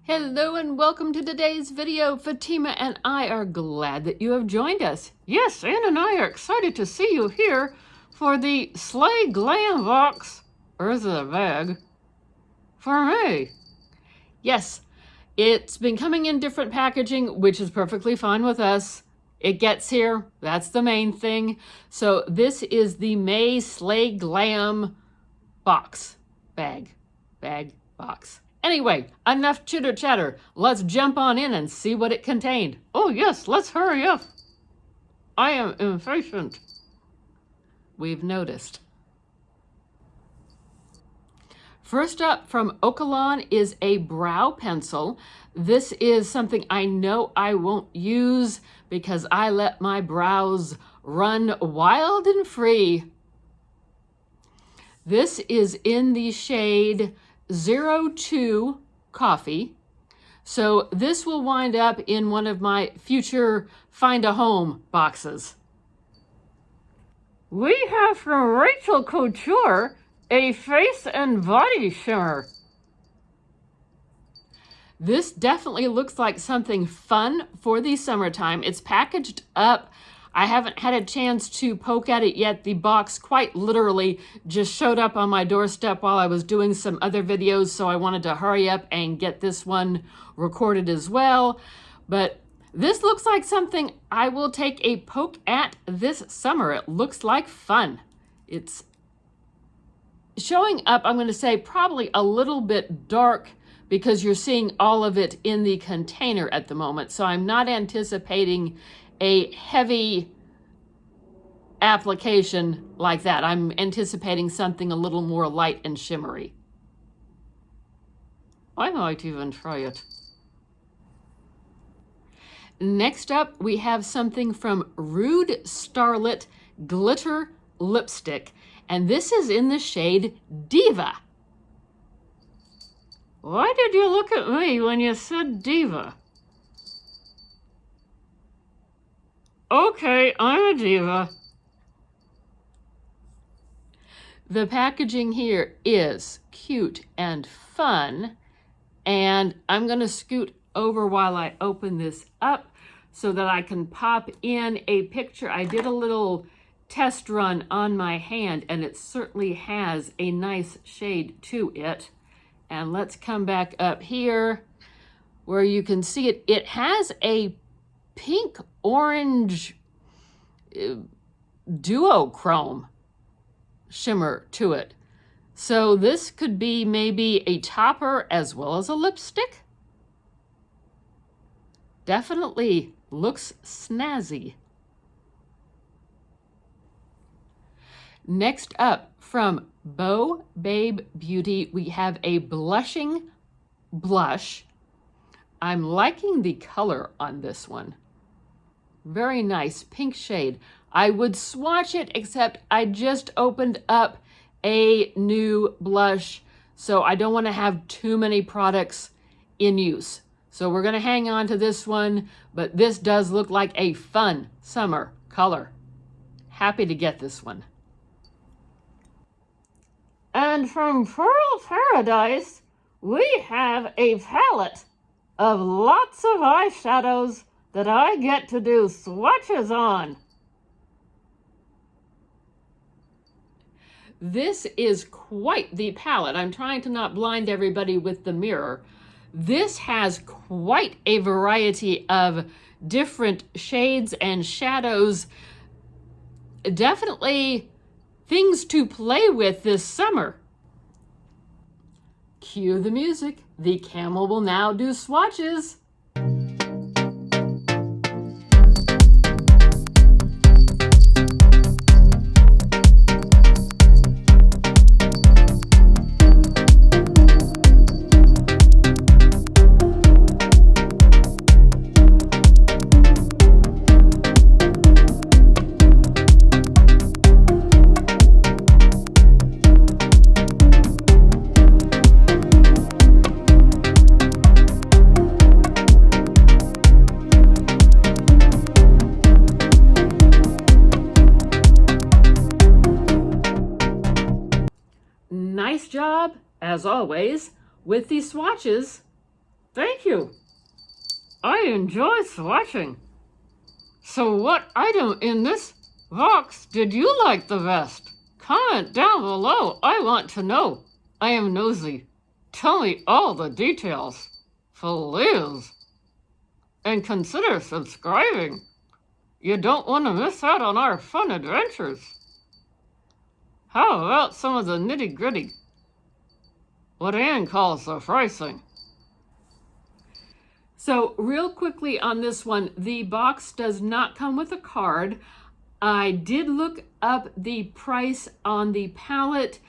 Hello and welcome to today's video. Fatima and I are glad that you have joined us. Yes, Ann and I are excited to see you here for the SlayGlamBag Bag for May. Yes, it's been coming in different packaging, which is perfectly fine with us. It gets here, that's the main thing. So this is the May SlayGlam box. Bag. Anyway, enough chitter chatter. Let's jump on in and see what it contained. Oh yes, let's hurry up. I am impatient. We've noticed. First up from Okalon is a brow pencil. This is something I know I won't use because I let my brows run wild and free. This is in the shade 02 Coffee. So this will wind up in one of my future Find a Home boxes. We have from Rachel Couture a face and body shimmer. This definitely looks like something fun for the summertime. It's packaged up. I haven't had a chance to poke at it yet. The box quite literally just showed up on my doorstep while I was doing some other videos, so I wanted to hurry up and get this one recorded as well. But this looks like something I will take a poke at this summer. It looks like fun. It's showing up, I'm going to say, probably a little bit dark because you're seeing all of it in the container at the moment. So I'm not anticipating a heavy application like that. I'm anticipating something a little more light and shimmery. I might even try it. Next up, we have something from Rude Starlet Glitter Lipstick, and this is in the shade Diva. Why did you look at me when you said Diva? Okay, I'm a diva. The packaging here is cute and fun, and I'm going to scoot over while I open this up so that I can pop in a picture. I did a little test run on my hand, and it certainly has a nice shade to it. And let's come back up here where you can see it. It has a pink orange duochrome shimmer to it. So this could be maybe a topper as well as a lipstick. Definitely looks snazzy. Next up from Bo Babe Beauty, we have a blushing blush. I'm liking the color on this one. Very nice pink shade. I would swatch it, except I just opened up a new blush, so I don't want to have too many products in use. So we're going to hang on to this one, but this does look like a fun summer color. Happy to get this one. And from Pearl Paradise, we have a palette of lots of eyeshadows that I get to do swatches on. This is quite the palette. I'm trying to not blind everybody with the mirror. This has quite a variety of different shades and shadows. Definitely things to play with this summer. Cue the music. The camel will now do swatches. Nice job, as always, with these swatches. Thank you. I enjoy swatching. So what item in this box did you like the best? Comment down below. I want to know. I am nosy. Tell me all the details. Please. And consider subscribing. You don't want to miss out on our fun adventures. How about some of the nitty-gritty? What Anne calls the pricing. So real quickly on this one, the box does not come with a card. I did look up the price on the palette,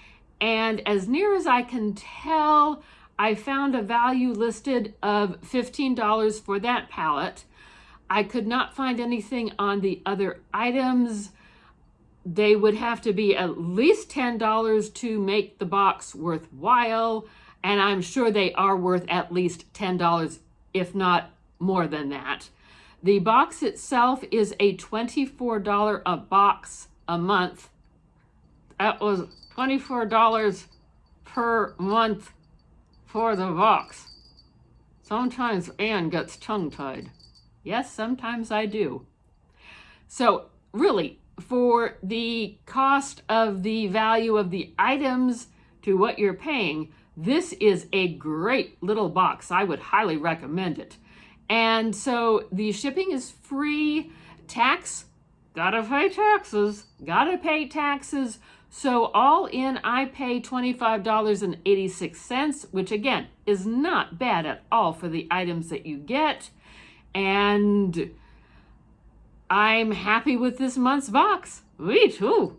and as near as I can tell, I found a value listed of $15 for that palette. I could not find anything on the other items. They would have to be at least $10 to make the box worthwhile, and I'm sure they are worth at least $10, if not more than that. The box itself is a $24 a box a month. That was $24 per month for the box. Sometimes Anne gets tongue-tied. Yes, sometimes I do. So really, for the cost of the value of the items to what you're paying, this is a great little box. I would highly recommend it. And so the shipping is free. Tax, gotta pay taxes, So all in, I pay $25.86, which again is not bad at all for the items that you get. And I'm happy with this month's box. Me too.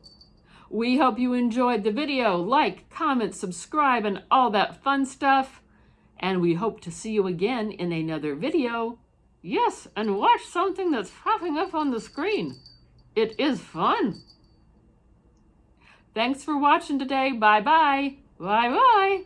We hope you enjoyed the video. Like, comment, subscribe, and all that fun stuff. And we hope to see you again in another video. Yes, and watch something that's popping up on the screen. It is fun. Thanks for watching today. Bye-bye. Bye-bye.